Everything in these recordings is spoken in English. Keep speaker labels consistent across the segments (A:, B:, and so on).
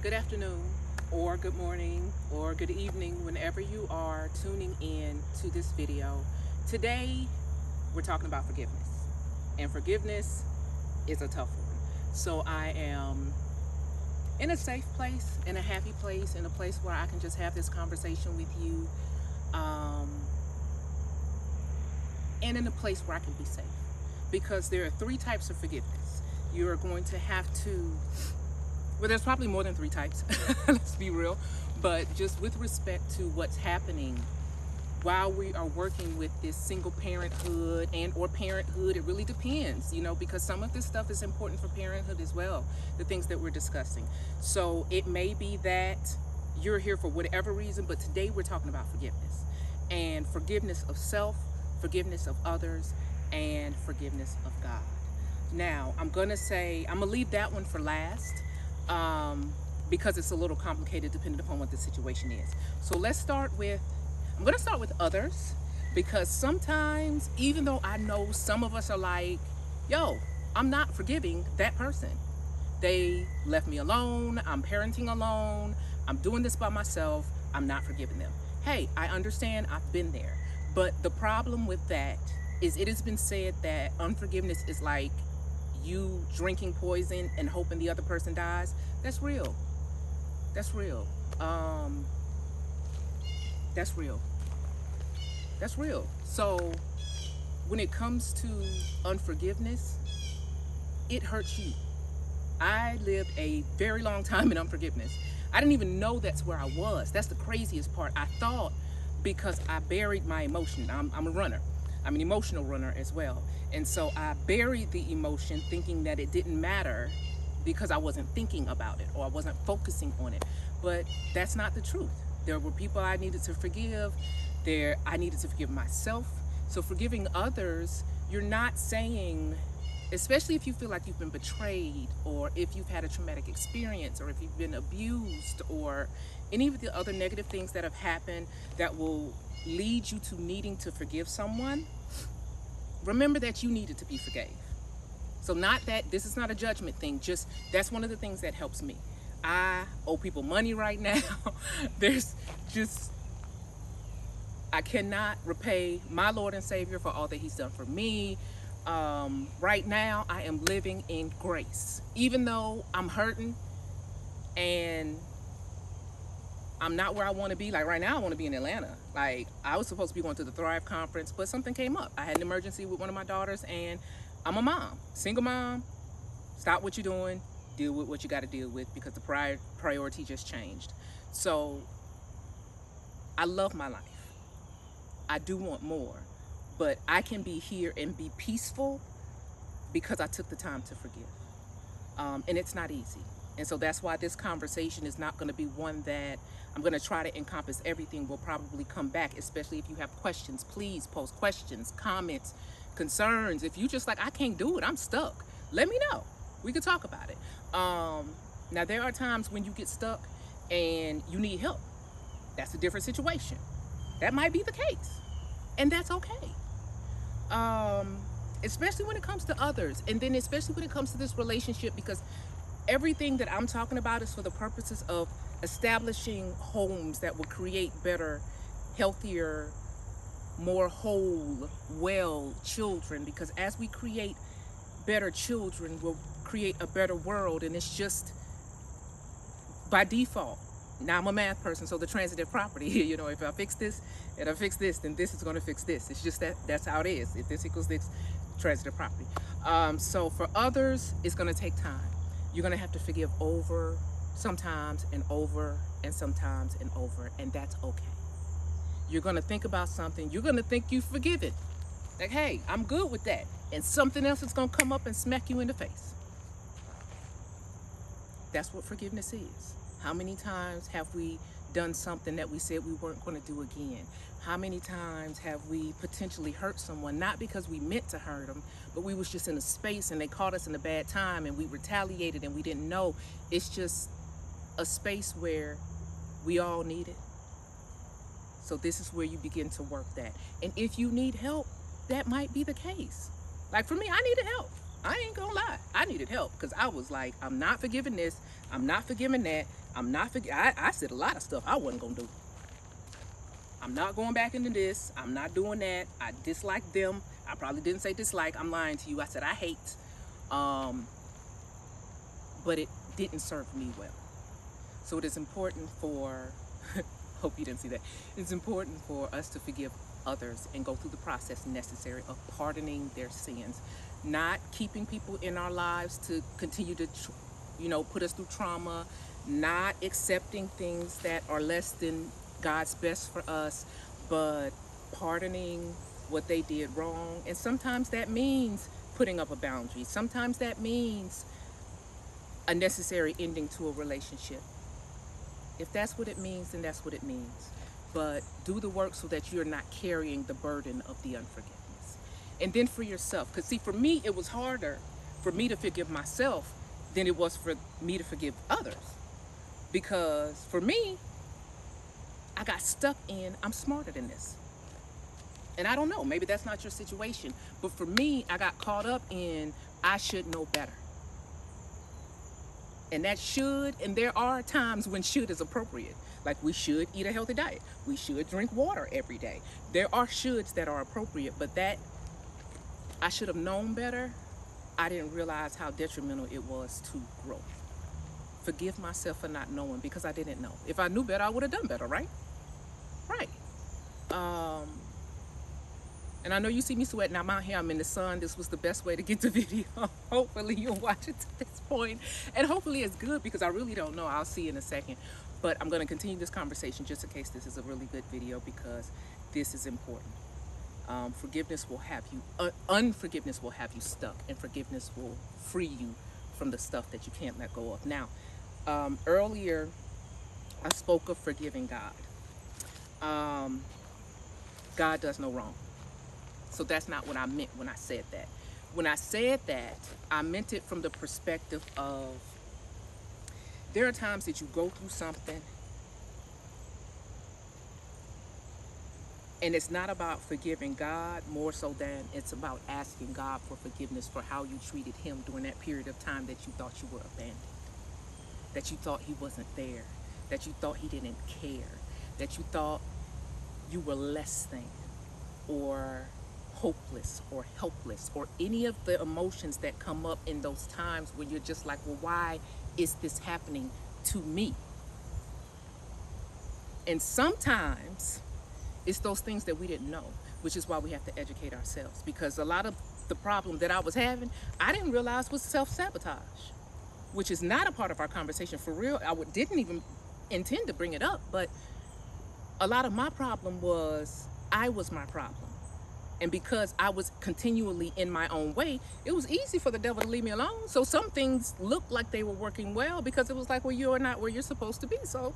A: Good afternoon, or good morning, or good evening, whenever you are tuning in to this video. Today, we're talking about forgiveness. And forgiveness is a tough one. So I am in a safe place, in a happy place, in a place where I can just have this conversation with you. And in a place where I can be safe. Because there are three types of forgiveness. You're going to have to, well, there's probably more than three types, let's be real. But just with respect to what's happening while we are working with this single parenthood and or parenthood, it really depends, because some of this stuff is important for parenthood as well, the things that we're discussing. So it may be that you're here for whatever reason, but today we're talking about forgiveness. And forgiveness of self, forgiveness of others, and forgiveness of God. Now, I'm gonna leave that one for last, because it's a little complicated depending upon what the situation is. So I'm gonna start with others, because sometimes, even though I know some of us are like, yo, I'm not forgiving that person. They left me alone, I'm parenting alone, I'm doing this by myself, I'm not forgiving them. Hey, I understand, I've been there. But the problem with that is it has been said that unforgiveness is like you drinking poison and hoping the other person dies. That's real. That's real. That's real. That's real. So when it comes to unforgiveness, it hurts you. I lived a very long time in unforgiveness. I didn't even know that's where I was. That's the craziest part. I thought, because I buried my emotion. I'm a runner. I'm an emotional runner as well. And so I buried the emotion thinking that it didn't matter because I wasn't thinking about it or I wasn't focusing on it. But that's not the truth. There were people I needed to forgive. I needed to forgive myself. So forgiving others, you're not saying, especially if you feel like you've been betrayed, or if you've had a traumatic experience, or if you've been abused, or any of the other negative things that have happened that will lead you to needing to forgive someone, remember that you needed to be forgave. So not that, this is not a judgment thing, just that's one of the things that helps me. I owe people money right now. I cannot repay my Lord and Savior for all that he's done for me. Right now, I am living in grace. Even though I'm hurting and I'm not where I want to be. Like right now, I want to be in Atlanta. Like I was supposed to be going to the Thrive conference, but something came up. I had an emergency with one of my daughters, and I'm a mom, single mom. Stop what you're doing, deal with what you got to deal with, because the priority just changed. So I love my life. I do want more, but I can be here and be peaceful because I took the time to forgive. And it's not easy. And so that's why this conversation is not going to be one that I'm going to try to encompass everything. We'll probably come back, especially if you have questions. Please post questions, comments, concerns. If you just like, I can't do it, I'm stuck, let me know. We could talk about it. Now, there are times when you get stuck and you need help. That's a different situation. That might be the case. And that's okay. Especially when it comes to others. And then especially when it comes to this relationship, because everything that I'm talking about is for the purposes of establishing homes that will create better, healthier, more whole, well children. Because as we create better children, we'll create a better world. And it's just by default. Now I'm a math person, so the transitive property, if I fix this and I fix this, then this is going to fix this. It's just that's how it is. If this equals this, transitive property. So for others, it's going to take time. You're going to have to forgive over sometimes and over and sometimes and over, and that's okay. You're going to think about something. You're going to think you've forgiven. Like, hey, I'm good with that. And something else is going to come up and smack you in the face. That's what forgiveness is. How many times have we done something that we said we weren't going to do again? How many times have we potentially hurt someone, not because we meant to hurt them, but we was just in a space and they caught us in a bad time and we retaliated and we didn't know. It's just a space where we all need it. So this is where you begin to work that. And if you need help, that might be the case. Like for me, I needed help. I ain't gonna lie. I needed help because I was like, I'm not forgiving this. I'm not forgiving that. I said a lot of stuff I wasn't gonna do. I'm not going back into this. I'm not doing that. I dislike them. I probably didn't say dislike. I'm lying to you. I said I hate. But it didn't serve me well. So it is important for, hope you didn't see that. It's important for us to forgive others and go through the process necessary of pardoning their sins, not keeping people in our lives to continue to, put us through trauma, not accepting things that are less than God's best for us, but pardoning what they did wrong. And sometimes that means putting up a boundary. Sometimes that means a necessary ending to a relationship. If that's what it means, then that's what it means. But do the work so that you're not carrying the burden of the unforgiveness. And then for yourself, because see, for me, it was harder for me to forgive myself than it was for me to forgive others. Because for me, I got stuck in, I'm smarter than this. And I don't know, maybe that's not your situation. But for me, I got caught up in, I should know better. And that should, and there are times when should is appropriate. Like we should eat a healthy diet. We should drink water every day. There are shoulds that are appropriate, but that I should have known better. I didn't realize how detrimental it was to growth. Forgive myself for not knowing because I didn't know. If I knew better, I would have done better, right? Right. And I know you see me sweating. I'm out here. I'm in the sun. This was the best way to get the video. Hopefully you'll watch it to this point. And hopefully it's good because I really don't know. I'll see you in a second. But I'm going to continue this conversation just in case this is a really good video because this is important. Forgiveness will have you, unforgiveness will have you stuck, and forgiveness will free you from the stuff that you can't let go of. Now, earlier I spoke of forgiving God. God does no wrong. So that's not what I meant when I said that. When I said that, I meant it from the perspective of there are times that you go through something and it's not about forgiving God more so than it's about asking God for forgiveness for how you treated him during that period of time that you thought you were abandoned, that you thought he wasn't there, that you thought he didn't care, that you thought you were less than, or hopeless or helpless, or any of the emotions that come up in those times when you're just like, well, why is this happening to me? And sometimes it's those things that we didn't know, which is why we have to educate ourselves, because a lot of the problem that I was having, I didn't realize was self-sabotage, which is not a part of our conversation for real. Didn't even intend to bring it up, but a lot of my problem was I was my problem. And because I was continually in my own way, it was easy for the devil to leave me alone. So some things looked like they were working well because it was like, well, you're not where you're supposed to be, so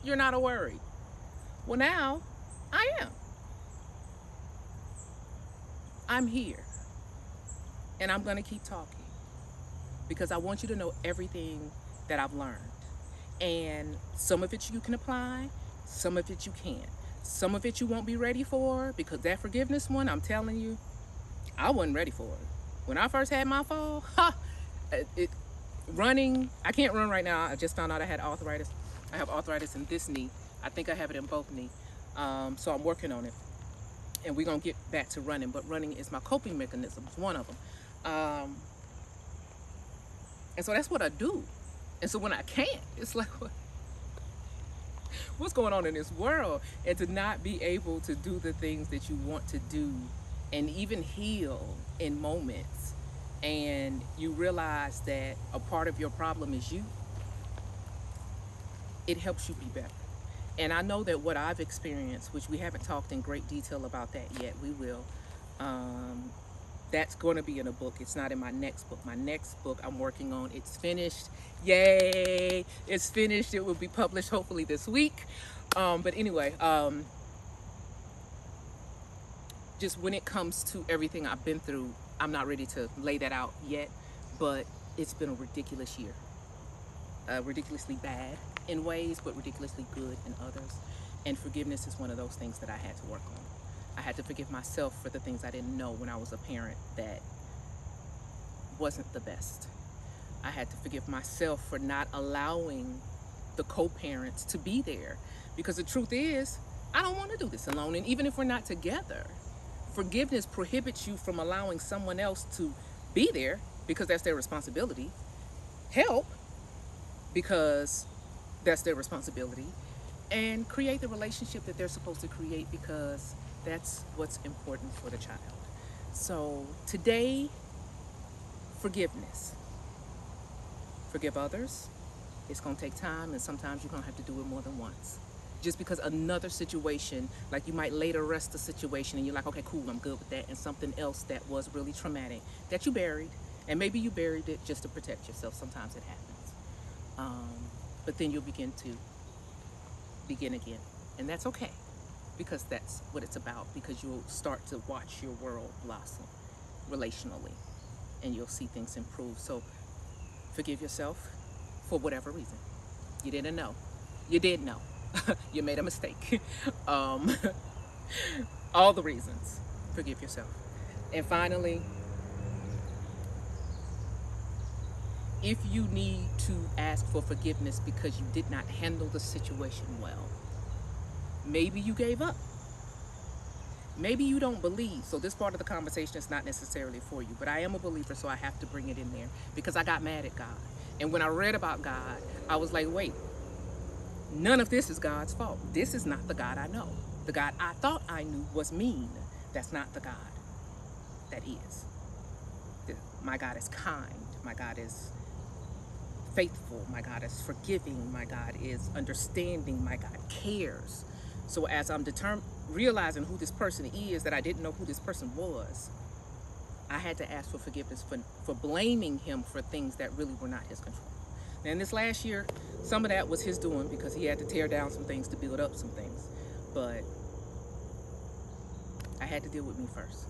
A: you're not a worry. Well, now I am. I'm here. And I'm going to keep talking because I want you to know everything that I've learned. And some of it you can apply, some of it you can't. Some of it you won't be ready for, because that forgiveness one, I'm telling you, I wasn't ready for it. When I first had my fall, running, I can't run right now. I just found out I had arthritis. I have arthritis in this knee. I think I have it in both knees. So I'm working on it. And we're going to get back to running. But running is my coping mechanism. It's one of them. And so that's what I do. And so when I can't, it's like, what's going on in this world? And to not be able to do the things that you want to do and even heal in moments, and you realize that a part of your problem is you, it helps you be better. And I know that what I've experienced, which we haven't talked in great detail about that yet, we will, that's going to be in a book. It's not in my next book. My next book I'm working on, it's finished. Yay, it's finished. It will be published hopefully this week. But anyway, just when it comes to everything I've been through, I'm not ready to lay that out yet, but it's been a ridiculous year. Ridiculously bad in ways, but ridiculously good in others. And forgiveness is one of those things that I had to work on. I had to forgive myself for the things I didn't know when I was a parent that wasn't the best. I had to forgive myself for not allowing the co-parents to be there, because the truth is, I don't want to do this alone. And even if we're not together, forgiveness prohibits you from allowing someone else to be there, because that's their responsibility. Help, because that's their responsibility. And create the relationship that they're supposed to create, because that's what's important for the child. So today, forgiveness. Forgive others. It's going to take time, and sometimes you're going to have to do it more than once. Just because another situation, like you might later rest the situation and you're like, okay, cool, I'm good with that, and something else that was really traumatic that you buried, and maybe you buried it just to protect yourself. Sometimes it happens. But then you'll begin again. And that's okay, because that's what it's about, because you'll start to watch your world blossom relationally, and you'll see things improve. So forgive yourself for whatever reason. You didn't know. You did know. You made a mistake. All the reasons. Forgive yourself. And finally, if you need to ask for forgiveness because you did not handle the situation well, maybe you gave up. Maybe you don't believe. So this part of the conversation is not necessarily for you, but I am a believer, so I have to bring it in there, because I got mad at God. And when I read about God, I was like, wait, none of this is God's fault. This is not the God I know. The God I thought I knew was mean. That's not the God that is. My God is kind. My God is faithful. My God is forgiving. My God is understanding. My God cares. So as I'm realizing who this person is, that I didn't know who this person was, I had to ask for forgiveness for blaming him for things that really were not his control. And this last year, some of that was his doing, because he had to tear down some things to build up some things. But I had to deal with me first.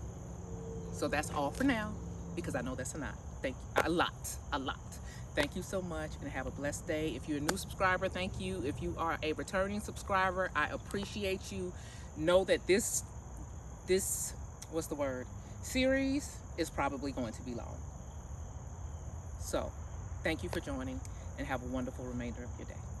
A: So that's all for now, because I know that's a lot. A lot. Thank you so much, and have a blessed day. If you're a new subscriber, thank you. If you are a returning subscriber, I appreciate you. Know that this series is probably going to be long. So thank you for joining, and have a wonderful remainder of your day.